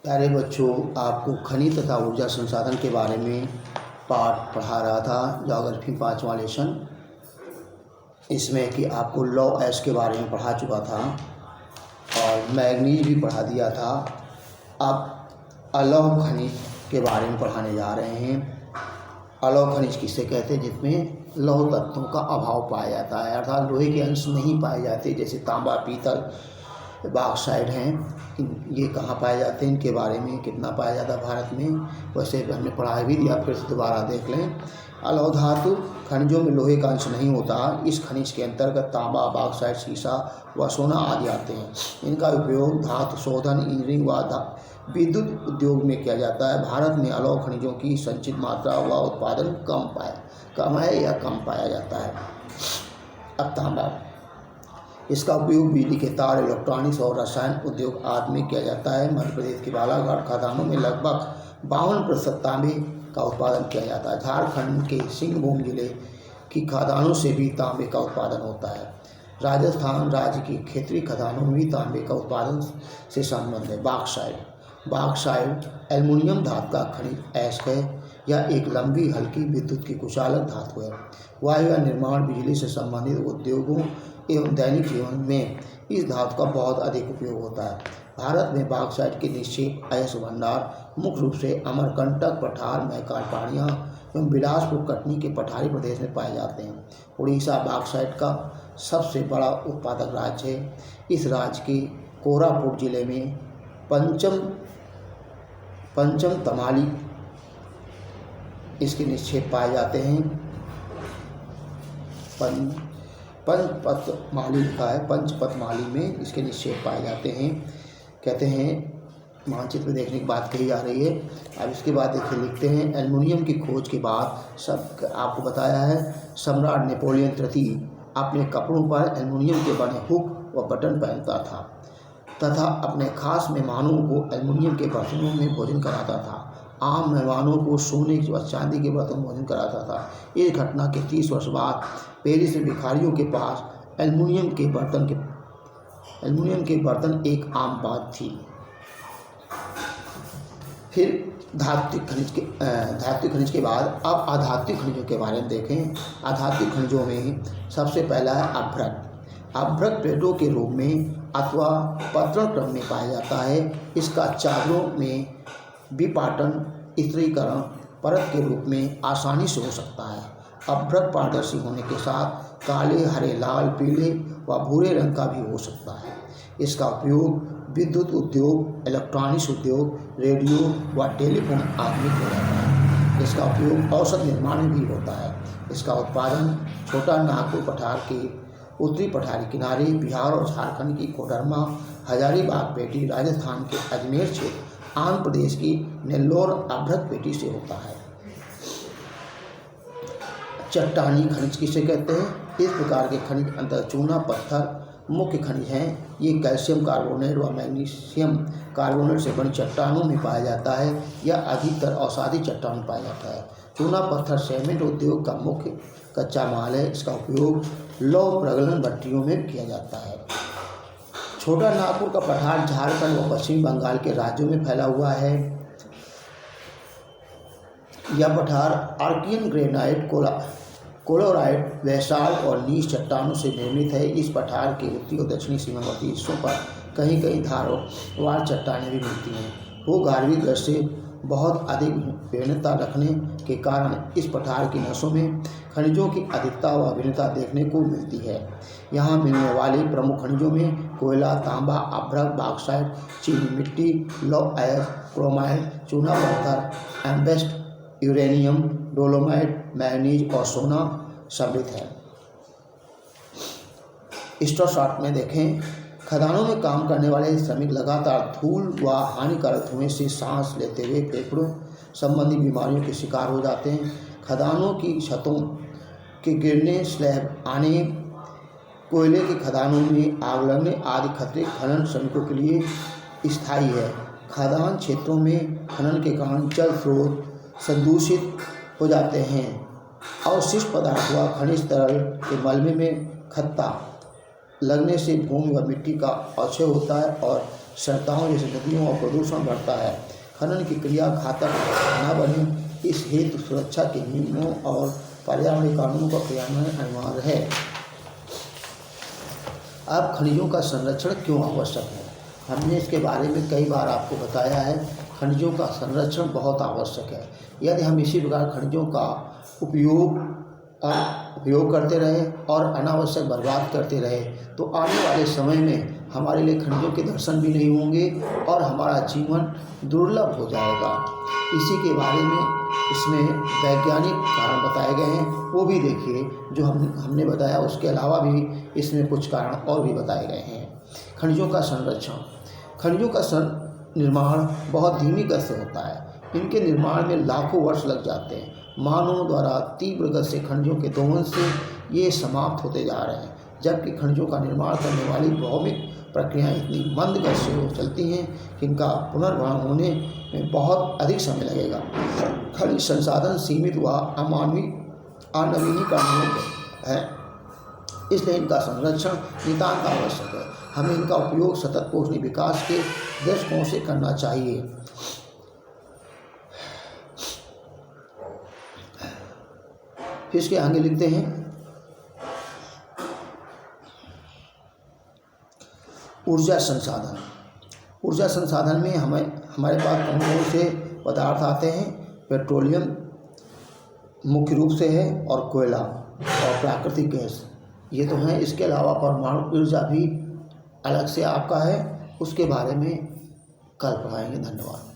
प्यारे बच्चों, आपको खनिज तथा ऊर्जा संसाधन के बारे में पाठ पढ़ा रहा था। ज्योग्राफी 5वां लेसन, इसमें कि आपको लौ एस के बारे में पढ़ा चुका था और मैग्नीज भी पढ़ा दिया था। अब अलौह खनिज के बारे में पढ़ाने जा रहे हैं। अलौह खनिज किसे कहते हैं? जिसमें लौह तत्वों का अभाव पाया जाता है, अर्थात लोहे के अंश नहीं पाए जाते, जैसे तांबा, पीतल, बॉक्साइट हैं। ये कहाँ पाए जाते हैं, इनके बारे में कितना पाया जाता है भारत में, वैसे हमने पढ़ा भी दिया, फिर से दोबारा देख लें। अलौह धातु खनिजों में लोहे का अंश नहीं होता। इस खनिज के अंतर्गत तांबा, बॉक्साइट, सीसा व सोना आदि आते हैं। इनका उपयोग धातु शोधन, इंजीनियरिंग व विद्युत उद्योग में किया जाता है। भारत में अलौह खनिजों की संचित मात्रा व उत्पादन कम है या कम पाया जाता है। अब तांबा, इसका उपयोग बिजली के तार, इलेक्ट्रॉनिक्स और रसायन उद्योग आदि में किया जाता है। मध्य प्रदेश के बालाघाट खदानों में लगभग 52% तांबे का उत्पादन किया जाता है। झारखंड के सिंहभूम जिले की खदानों से भी तांबे का उत्पादन होता है। राजस्थान राज्य की क्षेत्रीय खदानों में भी तांबे का उत्पादन से संबंध है। बॉक्साइट एल्युमिनियम धातु का खनिज ऐश है। यह एक लंबी, हल्की, विद्युत की कुचालक धातु है। वायु निर्माण, बिजली से संबंधित उद्योगों एवं दैनिक जीवन में इस धातु का बहुत अधिक उपयोग होता है। भारत में बॉक्साइट के निक्षेप अयस्क भंडार मुख्य रूप से अमरकंटक पठार, मैकाल पहाड़ियाँ एवं बिलासपुर, कटनी के पठारी प्रदेश में पाए जाते हैं। उड़ीसा बॉक्साइट का सबसे बड़ा उत्पादक राज्य है। इस राज्य के कोरापुट जिले में पंचम तमाली इसके निक्षेप पाए जाते हैं। पंचपतमाली लिखा है, पंचपतमाली में इसके निक्षेप पाए जाते हैं। कहते हैं, मानचित्र देखने की बात कही जा रही है। अब इसके बाद देखिए, लिखते हैं, एल्युमिनियम की खोज के बाद सब आपको बताया है, सम्राट नेपोलियन तृतीय अपने कपड़ों पर एल्युमिनियम के बने हुक व बटन पहनता था तथा अपने खास मेहमानों को एल्युमिनियम के बर्तनों में भोजन कराता था। आम मेहमानों को सोने व चांदी के बर्तन भोजन कराता था। इस घटना के 30 वर्ष बाद पेरिस में भिखारियों के पास एल्युमिनियम के बर्तन एक आम बात थी। फिर धात्विक खनिज के बाद अब अधात्विक खनिजों के बारे में देखें। अधात्विक खनिजों में सबसे पहला है अभ्रक। अभ्रक प्लेटों के रूप में अथवा पतन क्रम में पाया जाता है। इसका चादरों में विपाटन, स्थिरीकरण परत के रूप में आसानी से हो सकता है। अभ्रक पारदर्शी होने के साथ काले, हरे, लाल, पीले व भूरे रंग का भी हो सकता है। इसका उपयोग विद्युत उद्योग, इलेक्ट्रॉनिक्स उद्योग, रेडियो व टेलीफोन आदि में किया जाता है। इसका उपयोग औषध निर्माण में भी होता है। इसका उत्पादन छोटा नागपुर पठार के उत्तरी पठारी किनारे, बिहार और झारखंड की कोडरमा, हजारीबाग पेटी, राजस्थान के अजमेर क्षेत्र, आंध्र प्रदेश की नेल्लोर अभ्रक पेटी से होता है। चट्टानी खनिज किसे कहते हैं? इस प्रकार के खनिज अंतर चूना पत्थर मुख्य खनिज हैं। ये कैल्शियम कार्बोनेट व मैग्नीशियम कार्बोनेट से बनी चट्टानों में पाया जाता है। यह अधिकतर अवसादी चट्टानों में पाया जाता है। चूना पत्थर सीमेंट उद्योग का मुख्य कच्चा माल है। इसका उपयोग लौह प्रगलन भट्टियों में किया जाता है। छोटा नागपुर का पठार झारखंड व पश्चिमी बंगाल के राज्यों में फैला हुआ है। यह पठार आर्कियन ग्रेनाइट, कोलोराइट, बेसाल्ट और नीच चट्टानों से निर्मित है। इस पठार के उत्तरी और दक्षिणी सीमावर्ती हिस्सों पर कहीं कहीं धारवार चट्टानें भी मिलती हैं। भूगर्भीय दृष्टि से बहुत अधिक भिन्नता रखने के कारण इस पठार की नसों में खनिजों की अधिकता व भिन्नता देखने को मिलती है। यहाँ मिलने वाले प्रमुख खनिजों में कोयला, तांबा, अभ्रक, बॉक्साइट, चीनी मिट्टी, लौह अयस्क, क्रोमाइट, चूना पत्थर, एम्बेस्ट, यूरेनियम, डोलोमाइट, मैग्नीज और सोना सम्मिलित है। शॉर्ट में देखें, खदानों में काम करने वाले श्रमिक लगातार धूल व हानिकारक धुएं से सांस लेते हुए फेफड़ों संबंधी बीमारियों के शिकार हो जाते हैं। खदानों की छतों के गिरने, स्लैब आने, कोयले की खदानों में आग लगने आदि खतरे खनन श्रमिकों के लिए स्थायी है। खदान क्षेत्रों में खनन के कारण जल स्रोत संदूषित हो जाते हैं। अवशिष्ट पदार्थ व खनिज तरल के मलबे में खत्ता लगने से भूमि व मिट्टी का अक्षय होता है और श्रद्धाओं जैसे नदियों और प्रदूषण बढ़ता है। खनन की क्रिया घातक न बने इस हेतु सुरक्षा के नियमों और पर्यावरणीय कानूनों का क्रियान्वयन अनिवार्य है। अब खनिजों का संरक्षण क्यों आवश्यक है? हमने इसके बारे में कई बार आपको बताया है। खनिजों का संरक्षण बहुत आवश्यक है। यदि हम इसी प्रकार खनिजों का उपयोग करते रहे और अनावश्यक बर्बाद करते रहे तो आने वाले समय में हमारे लिए खनिजों के दर्शन भी नहीं होंगे और हमारा जीवन दुर्लभ हो जाएगा। इसी के बारे में इसमें वैज्ञानिक कारण बताए गए हैं, वो भी देखिए जो हमने बताया। उसके अलावा भी इसमें कुछ कारण और भी बताए गए हैं। खनिजों का संरक्षण। खनिजों का निर्माण बहुत धीमी गति से होता है। इनके निर्माण में लाखों वर्ष लग जाते हैं। मानवों द्वारा तीव्र गति से खनिजों के दोहन से ये समाप्त होते जा रहे हैं, जबकि खनिजों का निर्माण करने वाली भौतिक प्रक्रियाएं इतनी मंद गति से चलती हैं कि इनका पुनर्भरण होने में बहुत अधिक समय लगेगा। खनिज संसाधन सीमित व अनवीनीकरणीय है, इसलिए इनका संरक्षण नितांत आवश्यक है। हमें इनका उपयोग सतत पोषणीय विकास के दृष्टिकोण से करना चाहिए। फिर इसके आगे लिखते हैं ऊर्जा संसाधन। ऊर्जा संसाधन में हमारे पास कौन कौन से पदार्थ आते हैं? पेट्रोलियम मुख्य रूप से है, और कोयला और प्राकृतिक गैस, ये तो हैं। इसके अलावा परमाणु ऊर्जा भी अलग से आपका है, उसके बारे में कल पढ़ाएंगे। धन्यवाद।